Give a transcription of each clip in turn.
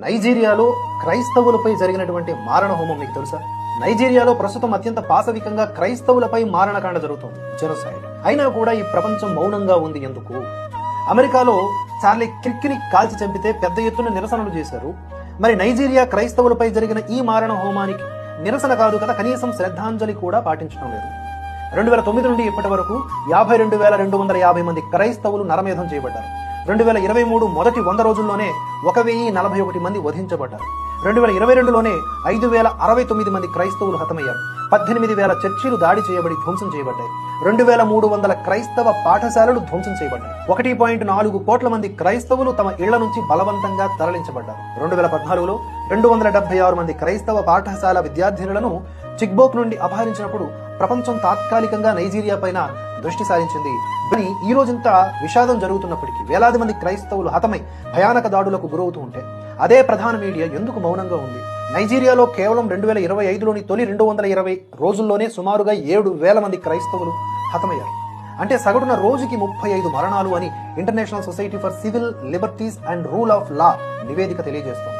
నైజీరియాలో క్రైస్తవులపై జరిగినటువంటి మారణ హోమం మీకు తెలుసా? నైజీరియాలో ప్రస్తుతం అత్యంత పాశవికంగా క్రైస్తవులపై మారణకాండ జరుగుతుంది, జెనోసైడ్. అయినా కూడా ఈ ప్రపంచం మౌనంగా ఉంది ఎందుకు? అమెరికాలో చార్లీ కిర్క్ని కాల్చి చంపితే పెద్ద ఎత్తున నిరసనలు చేశారు. మరి నైజీరియా క్రైస్తవులపై జరిగిన ఈ మారణ హోమానికి నిరసన కాదు కదా, కనీసం శ్రద్ధాంజలి కూడా పాటించడం లేదు. 2009 నుండి ఇప్పటి వరకు 52,250 మంది క్రైస్తవులు నరమేధం చేయబడ్డారు. 2023 మొదటి 100 రోజుల్లోనే 1041 మంది వధించబడ్డారు. 2022లోనే 5,069 మంది క్రైస్తవులు హతమయ్యారు. 18,000 చర్చిలు దాడి చేయబడి ధ్వంసం చేయబడ్డాయి. 2,300 క్రైస్తవ పాఠశాలలు ధ్వంసం చేయబడ్డాయి. 1.4 కోట్ల మంది క్రైస్తవులు తమ ఇళ్ల నుంచి బలవంతంగా తరలించబడ్డారు. 2014లో 276 మంది క్రైస్తవ పాఠశాల విద్యార్థినులను చిక్బోక్ నుండి అపహరించినప్పుడు ప్రపంచం తాత్కాలికంగా నైజీరియా పైన దృష్టి సారించింది. కానీ ఈ రోజంతా విషాదం జరుగుతున్నప్పటికీ, వేలాది మంది క్రైస్తవులు హతమై భయానక దాడులకు గురవుతూ ఉంటే అదే ప్రధాన మీడియా ఎందుకు మౌనంగా ఉంది? నైజీరియాలో కేవలం 2025లోని తొలి 220 రోజుల్లోనే సుమారుగా 7,000 మంది క్రైస్తవులు హతమయ్యారు. అంటే సగటున రోజుకి 35 మరణాలు అని international society for civil liberties and rule of law నివేదిక తెలియజేస్తోంది.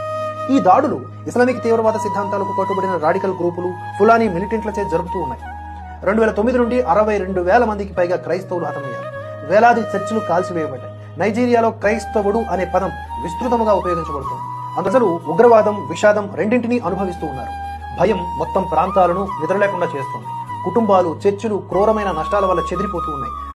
ఈ దాడులు ఇస్లామిక్ తీవ్రవాద సిద్ధాంతాలకు కట్టుబడిన రాడికల్ గ్రూపులు, ఫులానీ మిలిటెంట్లచే జరుపుతూ ఉన్నాయి. 2009 నుండి 62,000 మందికి పైగా క్రైస్తవులు హతమయ్యారు. వేలాది చర్చిలు కాల్చివేయబడ్డాయి. నైజీరియాలో క్రైస్తవుడు అనే పదం విస్తృతముగా ఉపయోగించబడుతుంది. అందులో ఉగ్రవాదం, విషాదం రెండింటినీ అనుభవిస్తూ ఉన్నారు. భయం మొత్తం ప్రాంతాలను నిద్రలేకుండా చేస్తుంది. కుటుంబాలు, చర్చిలు క్రూరమైన నష్టాల వల్ల చెదిరిపోతూ ఉన్నాయి.